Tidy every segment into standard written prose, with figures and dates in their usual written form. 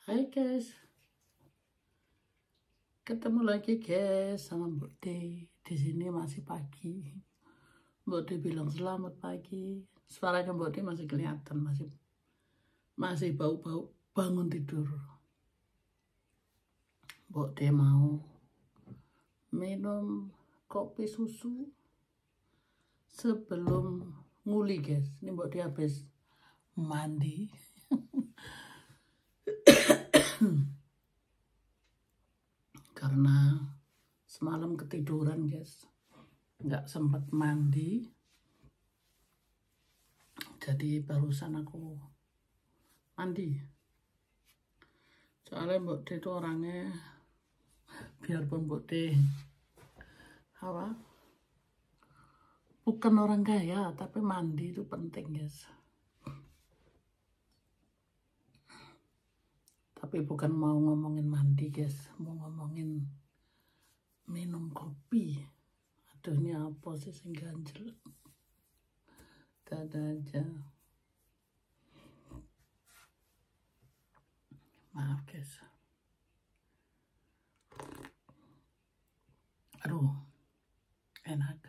Hai guys, ketemu lagi guys sama Mbok D. Di sini masih pagi. Mbok D bilang selamat pagi. Suaranya Mbok D masih kelihatan, masih bau-bau bangun tidur. Mbok D mau minum kopi susu sebelum nguli guys. Ini Mbok D habis mandi. Karena semalam ketiduran guys, nggak sempat mandi, jadi barusan aku mandi. Soalnya Mbok D itu orangnya, biarpun Mbok D bukan orang kaya, tapi mandi itu penting guys. Tapi bukan mau ngomongin mandi guys, mau ngomongin minum kopi. Aduh, ini apa sih sing ganjel? Ada aja. Maaf guys. Aduh, enak.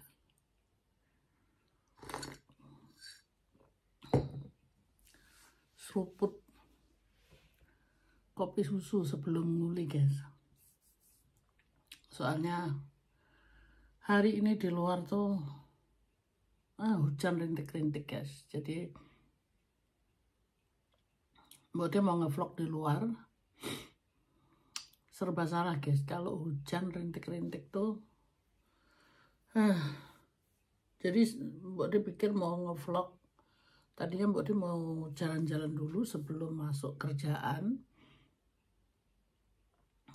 Seruput kopi susu sebelum nguli guys. Soalnya hari ini di luar tuh hujan rintik-rintik guys. Jadi Mbok D mau ngevlog di luar, serba salah guys. Kalau hujan rintik-rintik tuh jadi Mbok D pikir mau ngevlog. Tadinya Mbok D mau jalan-jalan dulu sebelum masuk kerjaan.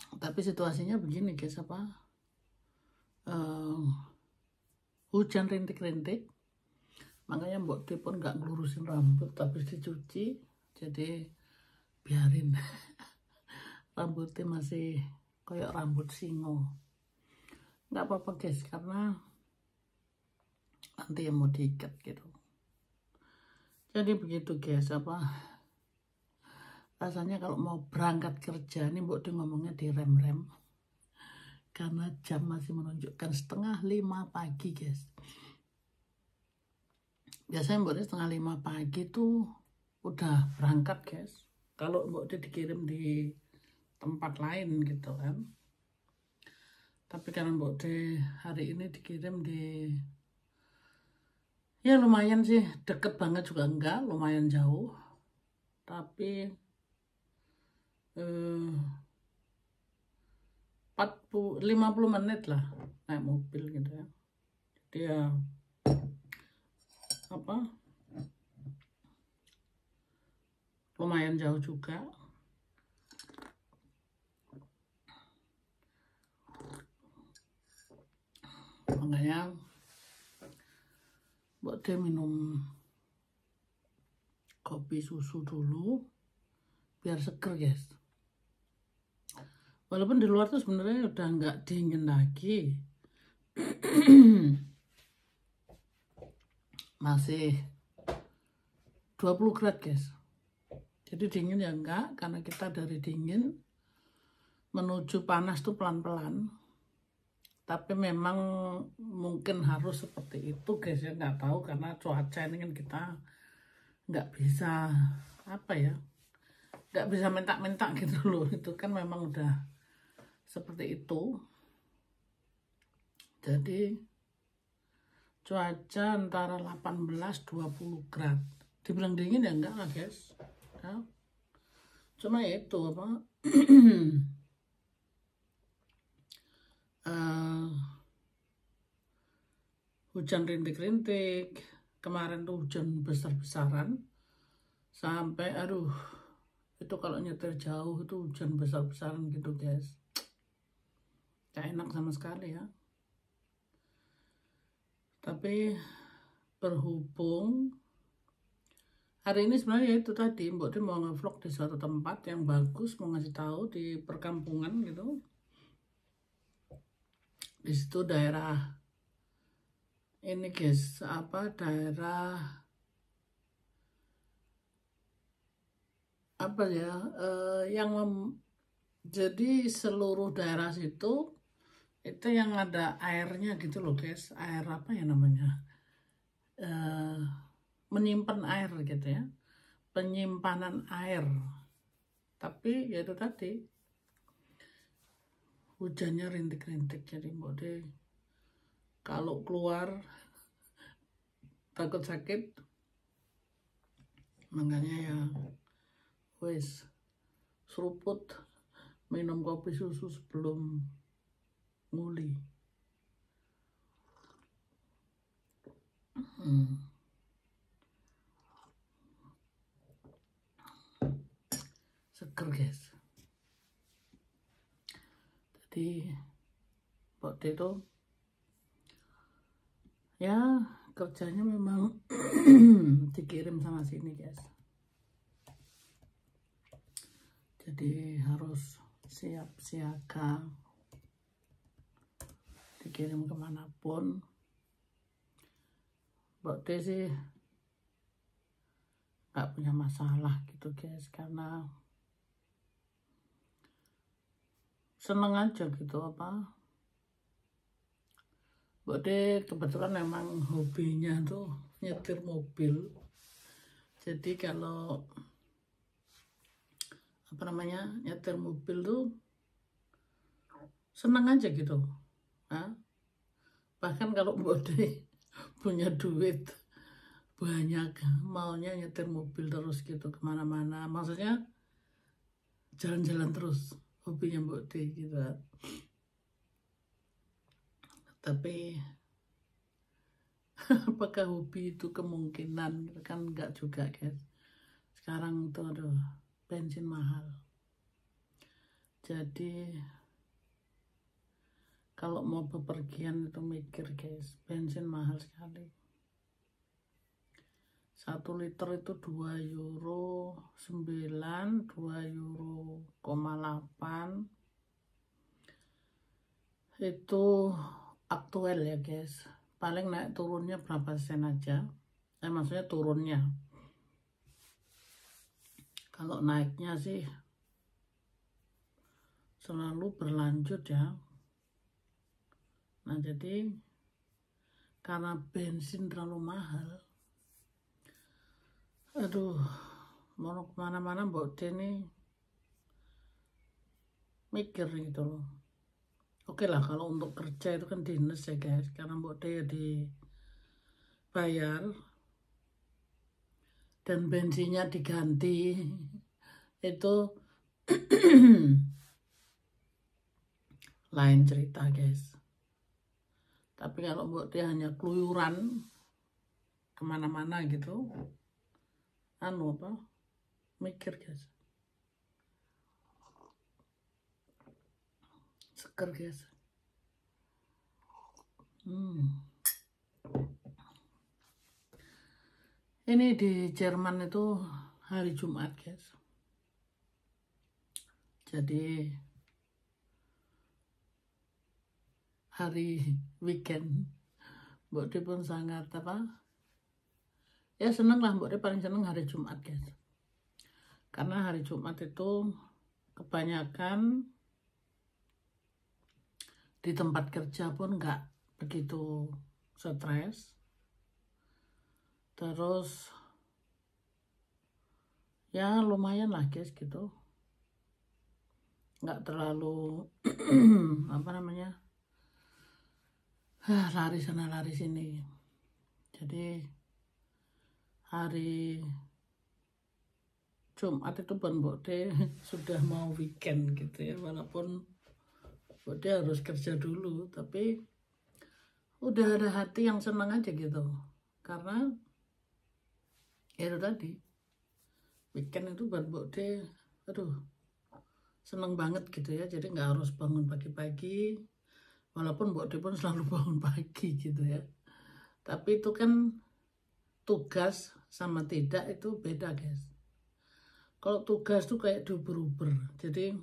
Tapi situasinya begini guys, hujan rintik-rintik. Makanya Mbok D pun nggak ngelurusin rambut, habis dicuci. Jadi biarin rambutnya masih kayak rambut singo. Nggak apa-apa guys, karena nanti yang mau diikat gitu. Jadi begitu guys, rasanya kalau mau berangkat kerja, ini Mbok D ngomongnya di rem-rem. Karena jam masih menunjukkan 4:30 pagi guys. Biasanya Mbok D 4:30 pagi tuh udah berangkat guys. Kalau Mbok D dikirim di tempat lain gitu kan. Tapi karena Mbok D hari ini dikirim di, ya lumayan sih, deket banget juga enggak, lumayan jauh. Tapi 50 menit lah naik mobil gitu ya. Dia lumayan jauh juga. Makanya Mbok D minum kopi susu dulu biar seger guys. Walaupun di luar tuh sebenarnya udah nggak dingin lagi. Masih 20 grad guys. Jadi dingin ya enggak, karena kita dari dingin menuju panas tuh pelan-pelan. Tapi memang mungkin harus seperti itu guys ya, nggak tahu, karena cuaca ini kan kita nggak bisa nggak bisa minta-minta gitu loh. Itu kan memang udah seperti itu. Jadi cuaca antara 18-20 grad. Dibilang dingin ya enggak lah guys. Ya. Cuma ya itu hujan rintik-rintik. Kemarin tuh hujan besar-besaran. Sampai itu kalau nyetir jauh itu hujan besar-besaran gitu guys. Gak enak sama sekali ya. Tapi berhubung hari ini sebenarnya itu tadi Mbok D mau ngevlog di suatu tempat yang bagus, mau ngasih tahu di perkampungan gitu. Di situ daerah ini guys, daerah apa ya, jadi seluruh daerah situ itu yang ada airnya gitu loh guys, air apa ya namanya, menyimpan air gitu ya, penyimpanan air. Tapi ya itu tadi, hujannya rintik-rintik, jadi Mbok De kalau keluar takut sakit, makanya ya wes seruput minum kopi susu sebelum nguli. Seger guys. Jadi Mbok De itu ya kerjanya memang dikirim sana sini guys, jadi harus siap siaga, dikirim kemanapun. Mbok De sih gak punya masalah gitu guys, karena seneng aja gitu apa. Mbok De kebetulan memang hobinya tuh nyetir mobil. Jadi kalau apa namanya, nyetir mobil tuh seneng aja gitu. Nah, bahkan kalau Mbok De punya duit banyak, maunya nyetir mobil terus gitu kemana-mana. Maksudnya jalan-jalan terus, hobinya Mbok De gitu. Tapi apakah hobi itu kemungkinan? Kan enggak juga guys. Sekarang tuh aduh, bensin mahal. Jadi kalau mau bepergian itu mikir guys, bensin mahal sekali. 1 liter itu 2 euro 9, 2 euro 8. Itu aktual ya guys. Paling naik turunnya berapa sen aja. Maksudnya turunnya. Kalau naiknya sih selalu berlanjut ya. Nah jadi karena bensin terlalu mahal, aduh, mau kemana-mana Mbok De nih mikir gitu loh. Oke lah kalau untuk kerja itu kan dinas ya guys, karena Mbok De ya dibayar dan bensinnya diganti itu lain cerita guys. Tapi kalau Mbok De hanya keluyuran kemana-mana gitu, mikir guys, seger guys. Ini di Jerman itu hari Jumat guys, jadi hari weekend. Mbok De pun sangat ya seneng lah. Mbok De paling seneng hari Jumat guys, karena hari Jumat itu kebanyakan di tempat kerja pun nggak begitu stres, terus ya lumayan lah guys gitu, nggak terlalu lari sana lari sini. Jadi hari Jumat itu buat Mbok De sudah mau weekend gitu ya, walaupun Mbok De harus kerja dulu, tapi udah ada hati yang senang aja gitu, karena ya itu tadi, weekend itu buat Mbok De aduh seneng banget gitu ya. Jadi nggak harus bangun pagi-pagi, walaupun Mbok De pun selalu bangun pagi gitu ya, tapi itu kan tugas sama tidak itu beda guys. Kalau tugas tuh kayak diuber-uber, jadi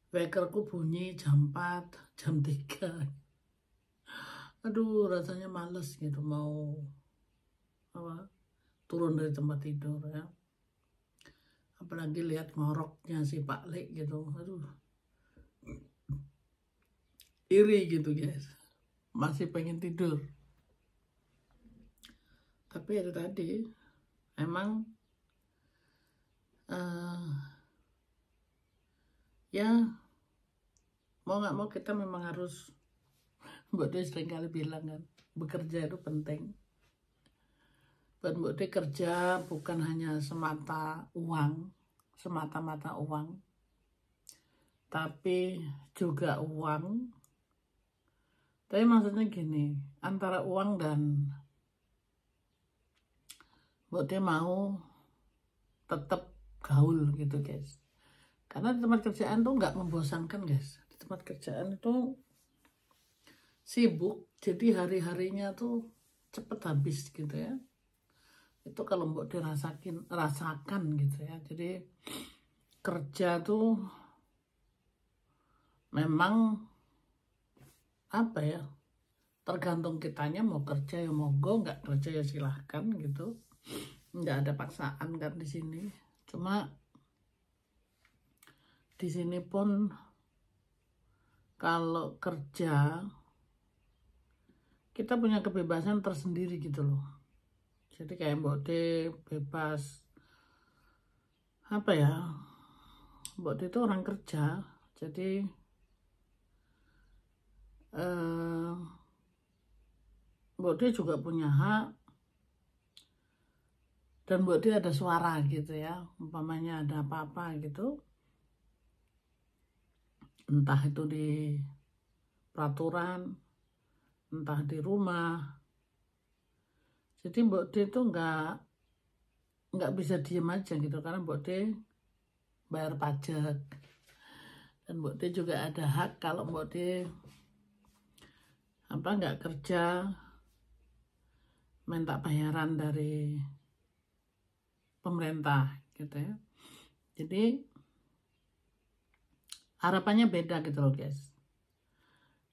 wakerku bunyi jam 4, jam 3. Aduh rasanya males gitu mau turun dari tempat tidur ya. apalagi lihat ngoroknya si Pak Lek gitu, aduh iri gitu guys, masih pengen tidur. Tapi itu tadi emang ya mau nggak mau kita memang harus, Mbak Dwi sering kali bilang kan, bekerja itu penting. Buat Mbak Dwi kerja bukan hanya semata-mata uang, tapi juga uang. Tapi maksudnya gini, antara uang dan Mbak Dwi mau tetap gaul gitu guys. Karena di tempat kerjaan tuh nggak membosankan guys. Di tempat kerjaan itu sibuk, jadi hari-harinya tuh cepet habis gitu ya. Itu kalau Mbak rasakan gitu ya. Jadi kerja tuh memang apa ya, tergantung kitanya mau kerja ya monggo, nggak kerja ya silahkan gitu. Nggak ada paksaan kan di sini. Cuma di sini pun kalau kerja kita punya kebebasan tersendiri gitu loh. Jadi kayak Mbak De bebas apa ya, Mbak De itu orang kerja, jadi Mbak De juga punya hak dan Mbak De ada suara gitu ya, umpamanya ada apa-apa gitu, entah itu di peraturan, entah di rumah. Jadi Mbak De itu nggak bisa diem aja gitu, karena Mbak De bayar pajak dan Mbak De juga ada hak kalau Mbak De nggak kerja minta bayaran dari pemerintah gitu ya. Jadi harapannya beda gitu loh guys.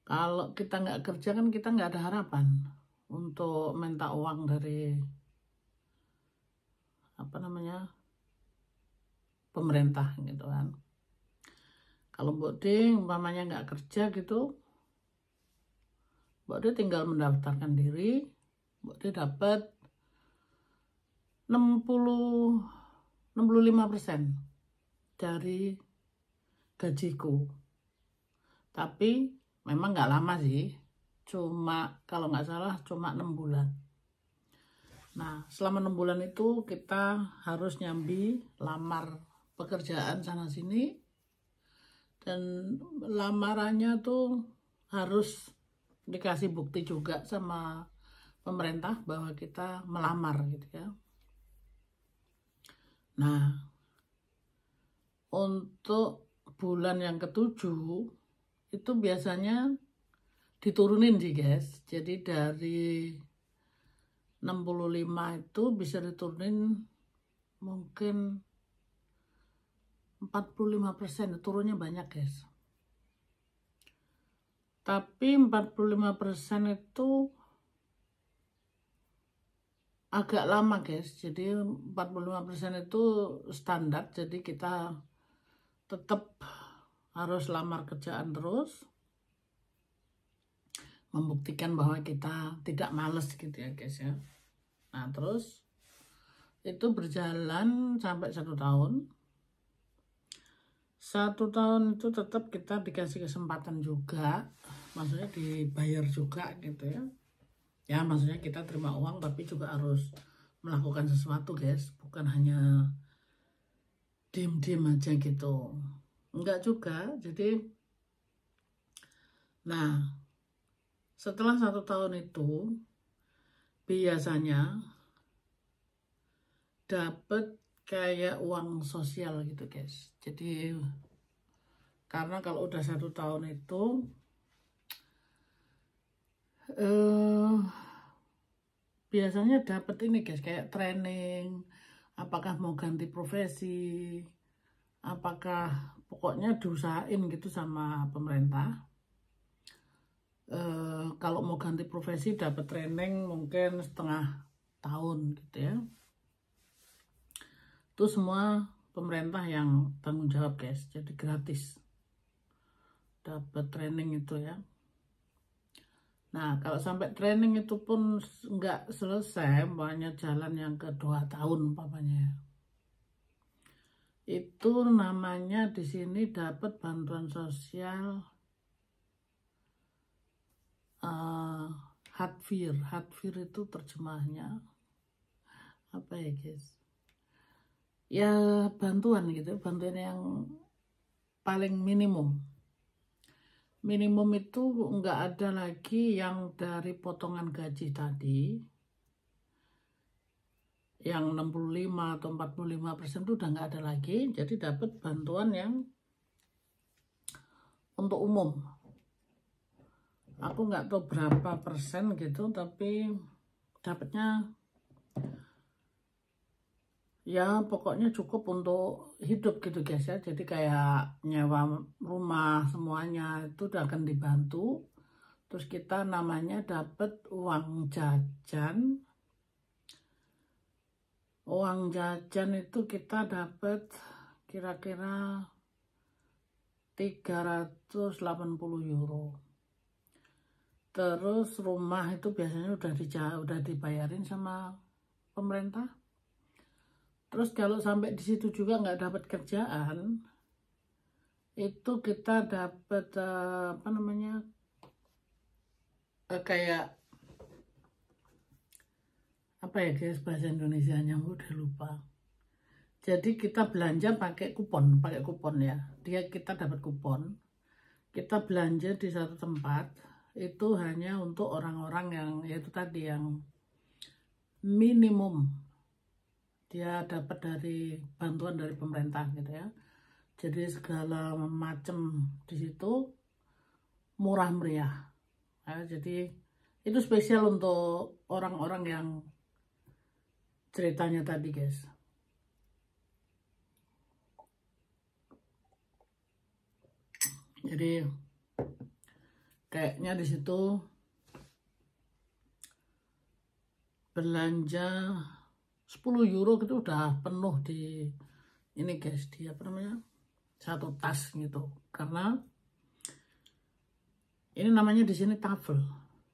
Kalau kita nggak kerja kan kita nggak ada harapan untuk minta uang dari pemerintah gitu kan. Kalau Mbak De umpamanya nggak kerja gitu, Mbak De tinggal mendaftarkan diri, Mbak De dapat 65% dari gajiku. Tapi memang nggak lama sih, cuma kalau nggak salah cuma 6 bulan. Nah selama 6 bulan itu kita harus nyambi lamar pekerjaan sana sini, dan lamarannya tuh harus dikasih bukti juga sama pemerintah bahwa kita melamar gitu ya. Nah untuk bulan yang ke-7 itu biasanya diturunin sih guys. Jadi dari 65 itu bisa diturunin mungkin 45%, turunnya banyak guys. Tapi 45% itu agak lama guys. Jadi 45% itu standar, jadi kita tetap harus lamar kerjaan terus, membuktikan bahwa kita tidak males gitu ya guys ya. Nah terus itu berjalan sampai 1 tahun. 1 tahun itu tetap kita dikasih kesempatan juga, maksudnya dibayar juga gitu ya. Ya maksudnya kita terima uang tapi juga harus melakukan sesuatu guys, bukan hanya diem-diem aja gitu, enggak juga. Jadi nah setelah 1 tahun itu biasanya dapat kayak uang sosial gitu guys. Jadi karena kalau udah 1 tahun itu biasanya dapat ini guys, kayak training, apakah mau ganti profesi, apakah pokoknya diusahain gitu sama pemerintah. Kalau mau ganti profesi dapat training mungkin setengah tahun gitu ya. Itu semua pemerintah yang tanggung jawab guys, jadi gratis dapat training itu ya. Nah kalau sampai training itu pun nggak selesai, banyak jalan yang ke 2 tahun umpamanya, itu namanya di sini dapat bantuan sosial Hadfir. Hadfir itu terjemahnya apa ya guys? Ya bantuan gitu, bantuan yang paling minimum. Minimum itu nggak ada lagi yang dari potongan gaji tadi, yang 65 atau 45% itu udah nggak ada lagi. Jadi dapat bantuan yang untuk umum. Aku nggak tahu berapa persen gitu, tapi dapatnya ya pokoknya cukup untuk hidup gitu guys ya. Jadi kayak nyewa rumah semuanya itu udah akan dibantu. Terus kita namanya dapat uang jajan. Uang jajan itu kita dapat kira-kira 380 euro. Terus rumah itu biasanya udah dibayarin sama pemerintah. Terus kalau sampai di situ juga nggak dapat kerjaan, itu kita dapat apa namanya, kayak apa ya guys bahasa Indonesianya, udah lupa. Jadi kita belanja pakai kupon ya. Kita dapat kupon, kita belanja di satu tempat itu hanya untuk orang-orang yang yaitu tadi yang minimum dia dapat dari bantuan dari pemerintah gitu ya. Jadi segala macam di situ murah meriah. Nah, jadi itu spesial untuk orang-orang yang ceritanya tadi guys. Jadi kayaknya di situ belanja 10 euro gitu udah penuh di ini guys, di apa namanya, satu tas gitu. Karena ini namanya di sini tafel.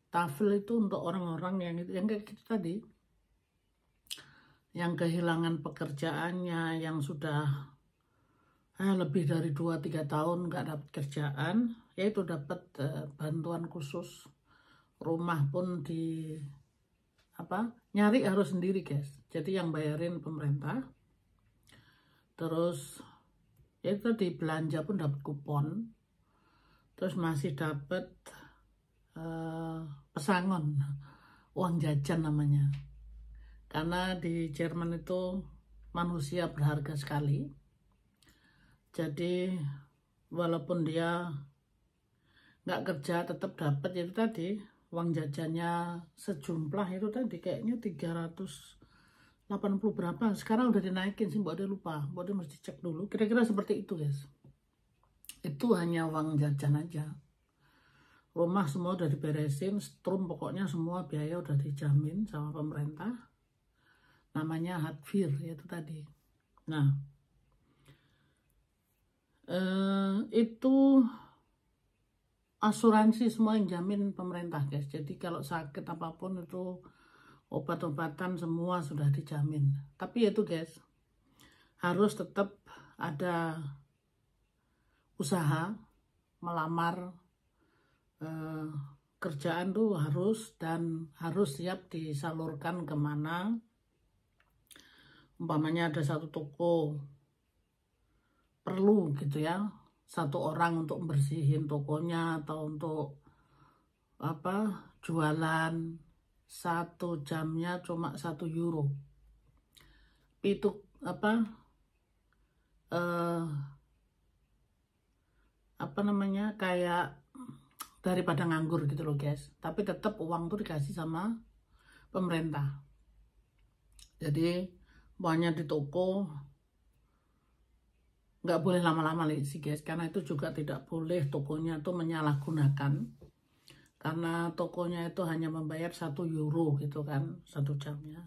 Tafel itu untuk orang-orang yang kayak gitu tadi, yang kehilangan pekerjaannya, yang sudah lebih dari 2-3 tahun nggak dapat kerjaan, yaitu dapat bantuan khusus. Rumah pun di nyari harus sendiri guys, jadi yang bayarin pemerintah. Terus ya itu tadi belanja pun dapat kupon, terus masih dapat pesangon, uang jajan namanya. Karena di Jerman itu manusia berharga sekali, jadi walaupun dia nggak kerja tetap dapat itu tadi uang jajannya sejumlah itu tadi kayaknya 380 berapa. Sekarang udah dinaikin sih, mbak dia lupa, mbak dia mesti cek dulu. Kira-kira seperti itu guys. Itu hanya uang jajan aja. Rumah semua udah diberesin, strum, pokoknya semua biaya udah dijamin sama pemerintah. Namanya Hadfir itu tadi. Nah itu asuransi semua yang jamin pemerintah guys. Jadi kalau sakit apapun itu obat-obatan semua sudah dijamin. Tapi itu guys, harus tetap ada usaha melamar kerjaan tuh harus, dan harus siap disalurkan kemana. Umpamanya ada satu toko perlu gitu ya, satu orang untuk bersihin tokonya atau untuk jualan, 1 jamnya cuma 1 euro. Itu namanya, kayak daripada nganggur gitu loh guys. Tapi tetap uang tuh dikasih sama pemerintah. Jadi banyak di toko nggak boleh lama-lama sih guys, karena itu juga tidak boleh tokonya tuh menyalahgunakan. Karena tokonya itu hanya membayar 1 euro gitu kan 1 jamnya.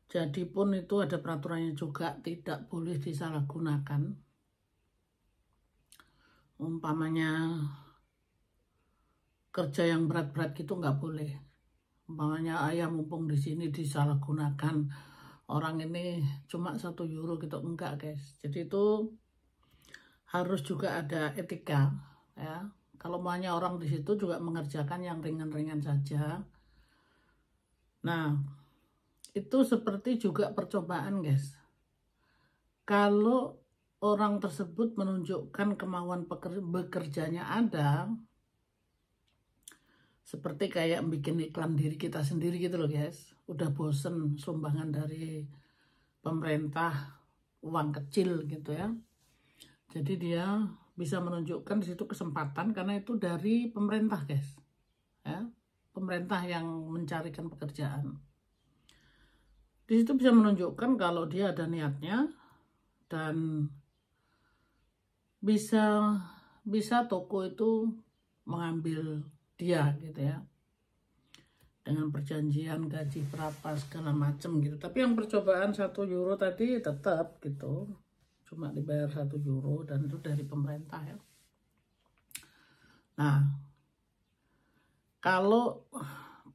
Jadi pun itu ada peraturannya juga, tidak boleh disalahgunakan. Umpamanya kerja yang berat-berat gitu nggak boleh. Umpamanya ayah mumpung di sini disalahgunakan, orang ini cuma 1 euro gitu, enggak guys. Jadi itu harus juga ada etika ya. Kalau maunya orang di situ juga mengerjakan yang ringan-ringan saja. Nah, itu seperti juga percobaan guys. Kalau orang tersebut menunjukkan kemauan bekerjanya ada, seperti kayak bikin iklan diri kita sendiri gitu loh guys. Udah bosen sumbangan dari pemerintah, uang kecil gitu ya. Jadi dia bisa menunjukkan di situ kesempatan karena itu dari pemerintah guys. Ya, pemerintah yang mencarikan pekerjaan. Di situ bisa menunjukkan kalau dia ada niatnya dan bisa toko itu mengambil dia gitu ya, dengan perjanjian gaji berapa segala macam gitu. Tapi yang percobaan 1 euro tadi tetap gitu, cuma dibayar 1 euro dan itu dari pemerintah ya. Nah, kalau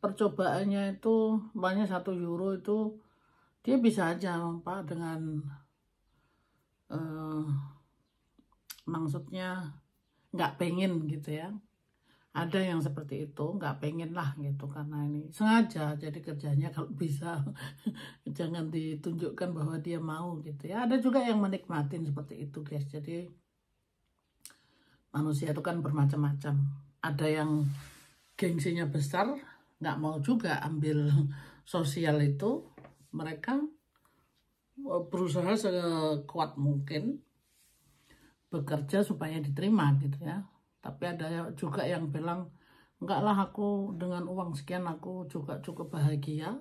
percobaannya itu banyak 1 euro itu dia bisa aja Pak dengan maksudnya nggak pengen gitu ya. Ada yang seperti itu, nggak pengen lah gitu karena ini sengaja jadi kerjanya kalau bisa jangan ditunjukkan bahwa dia mau gitu ya. Ada juga yang menikmatin seperti itu guys. Jadi manusia itu kan bermacam-macam. Ada yang gengsinya besar, nggak mau juga ambil sosial itu, mereka berusaha sekuat mungkin bekerja supaya diterima gitu ya. Tapi ada juga yang bilang, enggak lah aku dengan uang sekian aku juga cukup bahagia,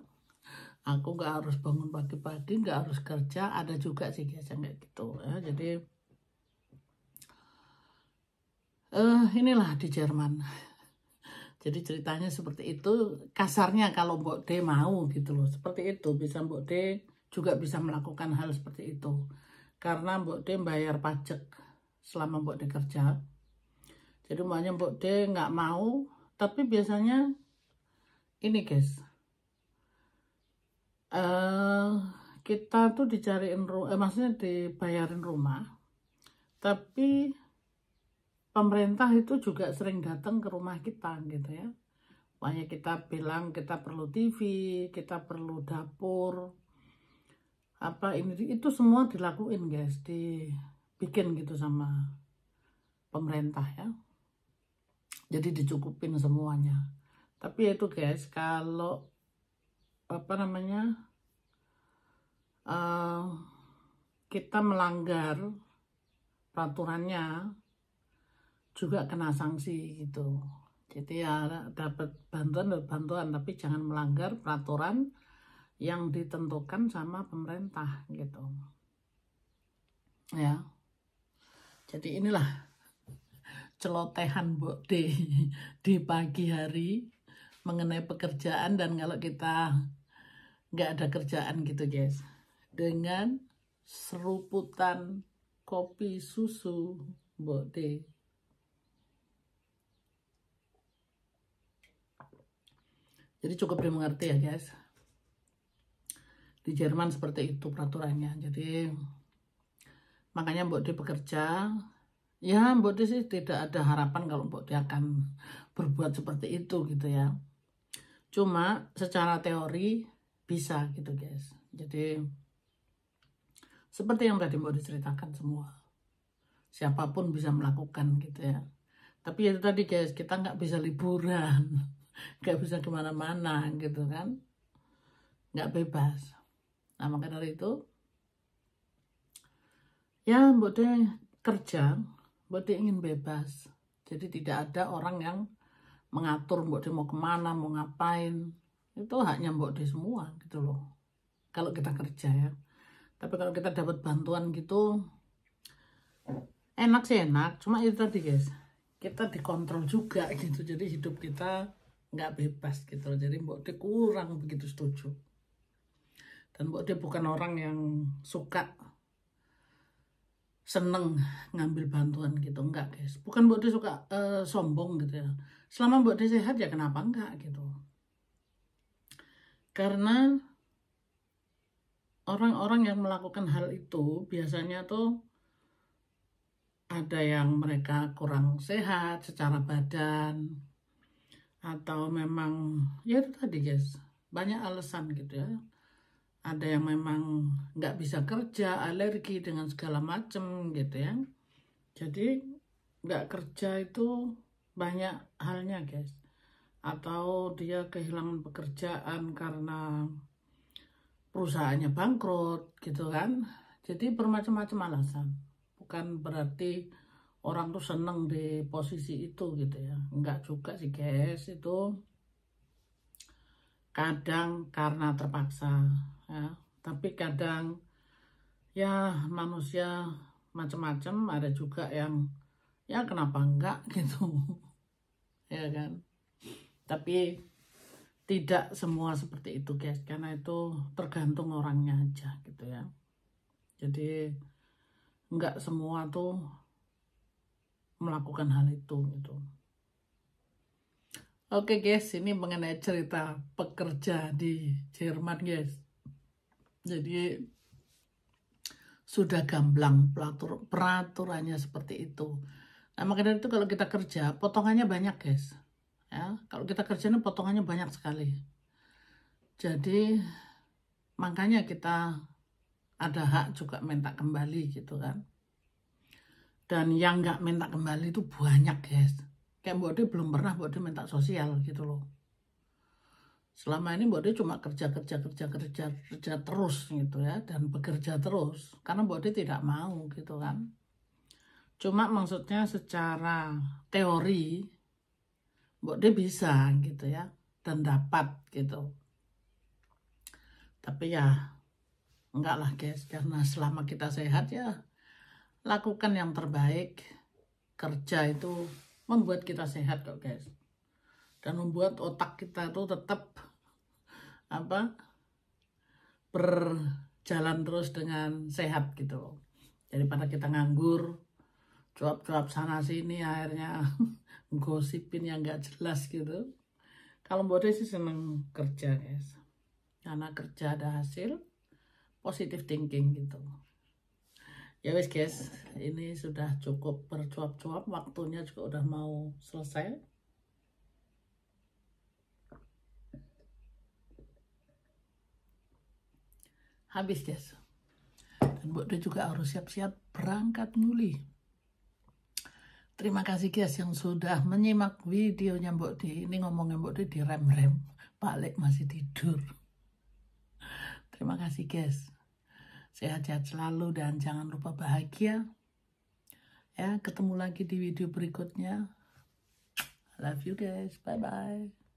aku nggak harus bangun pagi-pagi, nggak harus kerja. Ada juga sih guys yang kayak gitu ya. Jadi inilah di Jerman. Jadi ceritanya seperti itu, kasarnya kalau Mbok D mau gitu loh, seperti itu bisa Mbok D juga bisa melakukan hal seperti itu. Karena Mbok D bayar pajak selama Mbok D kerja. Jadi makanya Mbok D nggak mau, tapi biasanya ini guys, kita tuh dicariin maksudnya dibayarin rumah, tapi pemerintah itu juga sering datang ke rumah kita gitu ya. Makanya kita bilang kita perlu TV, kita perlu dapur, apa ini itu semua dilakuin guys, dibikin gitu sama pemerintah ya. Jadi dicukupin semuanya. Tapi itu guys, kalau apa namanya kita melanggar peraturannya juga kena sanksi gitu. Jadi ya dapat bantuan, tapi jangan melanggar peraturan yang ditentukan sama pemerintah gitu. Ya. Jadi inilah celotehan Mbok D di pagi hari mengenai pekerjaan, dan kalau kita nggak ada kerjaan gitu guys, dengan seruputan kopi susu Mbok D. Jadi cukup dimengerti ya guys. Di Jerman seperti itu peraturannya. Jadi makanya Mbok D bekerja. Ya Mbok D sih tidak ada harapan kalau Mbok D akan berbuat seperti itu gitu ya. Cuma secara teori bisa gitu guys. Jadi seperti yang tadi Mbok D ceritakan semua. Siapapun bisa melakukan gitu ya. Tapi itu tadi guys, kita nggak bisa liburan. Nggak bisa kemana-mana gitu kan, nggak bebas. Nah maka dari itu ya Mbok D kerja, Mbok D ingin bebas. Jadi tidak ada orang yang mengatur Mbok D mau kemana, mau ngapain. Itu haknya Mbok D semua gitu loh, kalau kita kerja ya. Tapi kalau kita dapat bantuan gitu enak sih enak, cuma itu tadi guys, kita dikontrol juga gitu. Jadi hidup kita nggak bebas gitu. Jadi Mbok D kurang begitu setuju. Dan Mbok De bukan orang yang suka seneng ngambil bantuan gitu, enggak guys. Bukan Mbok De suka sombong gitu ya. Selama Mbok De sehat ya kenapa enggak gitu. Karena orang-orang yang melakukan hal itu biasanya tuh ada yang mereka kurang sehat secara badan, atau memang ya itu tadi guys, banyak alasan gitu ya. Ada yang memang nggak bisa kerja, alergi dengan segala macem gitu ya. Jadi nggak kerja itu banyak halnya guys. Atau dia kehilangan pekerjaan karena perusahaannya bangkrut gitu kan. Jadi bermacam-macam alasan. Bukan berarti orang tuh seneng di posisi itu gitu ya. Enggak juga sih guys, itu kadang karena terpaksa ya. Tapi kadang ya manusia macam-macam, ada juga yang ya kenapa enggak gitu ya kan. Tapi tidak semua seperti itu guys, karena itu tergantung orangnya aja gitu ya. Jadi enggak semua tuh melakukan hal itu gitu. Oke guys, ini mengenai cerita pekerja di Jerman guys. Jadi sudah gamblang peraturannya seperti itu. Nah makanya itu kalau kita kerja potongannya banyak guys. Ya, kalau kita kerja ini potongannya banyak sekali. Jadi makanya kita ada hak juga minta kembali gitu kan. Dan yang nggak minta kembali itu banyak guys. Kayak Mbok De belum pernah Mbok De minta sosial gitu loh. Selama ini Mbok De cuma kerja terus gitu ya, dan bekerja terus karena Mbok De tidak mau gitu kan. Cuma maksudnya secara teori Mbok De bisa gitu ya, dan dapat gitu. Tapi ya enggak lah guys, karena selama kita sehat ya lakukan yang terbaik. Kerja itu membuat kita sehat kok guys, dan membuat otak kita tuh tetap berjalan terus dengan sehat gitu loh. Daripada kita nganggur cuap-cuap sana sini akhirnya gosipin yang nggak jelas gitu. Kalau Mbok De sih seneng kerja guys, karena kerja ada hasil, positive thinking gitu. Ya wes guys, ini sudah cukup bercuap-cuap, waktunya juga udah mau selesai. Habis guys. Dan Mbok De juga harus siap-siap berangkat nguli. Terima kasih guys yang sudah menyimak videonya Mbok De. Ini ngomongnya Mbok De direm-rem, balik masih tidur. Terima kasih guys. Sehat-sehat selalu dan jangan lupa bahagia. Ya, ketemu lagi di video berikutnya. I love you guys. Bye-bye.